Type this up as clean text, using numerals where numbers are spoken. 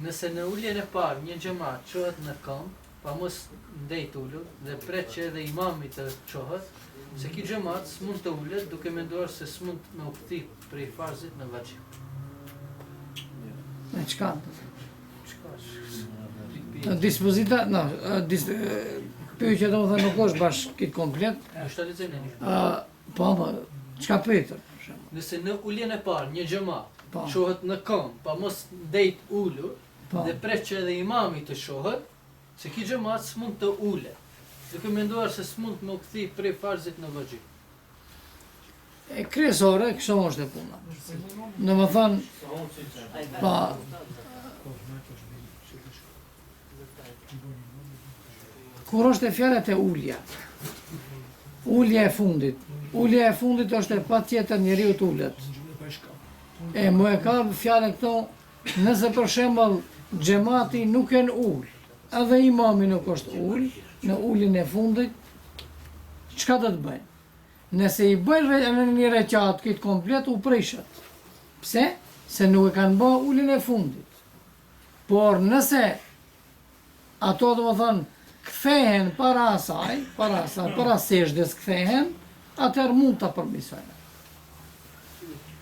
Nëse në ulljen e parë një xhamat çohet në këmbë, pa mos ndejt ullur dhe pret që edhe imami të çohet, se ky xhamat s'mund të ulet duke menduar se s'mund me u kthie prej farzit në vajib. Në çka? Çka? Dispozita, no, pyetja domethënë nuk është bashkë këtë komplet. Është lexojmë një. Po, çka pyetër? Nëse në ulljen e parë një xhamat Po. çohet në këmbë, pa mos ndejt ulur Po. dhe pret që edhe imami të shohet, se ky xhamat s'mund të ulet, duke menduar se s'mund me u kthie prej farzit në vajib. E kryesore, kështu është e puna. Domethënë, pa, kur është e fjalët e ulja, ulja e fundit është e patjetër njeriu të ulet. E mu e ka fjalën këto, nëse për shembull xhamati nuk e në ul, edhe imami nuk është ul, në ulin e fundit, çka do të bëjnë? Nëse i bëjnë në një rekat këtë komplet, u prishet. Pse? Se nuk e kanë bë ulin e fundit. Por nëse ato do të thonë kthehen para sejdës kthehen, atëherë mund ta përmirësojnë.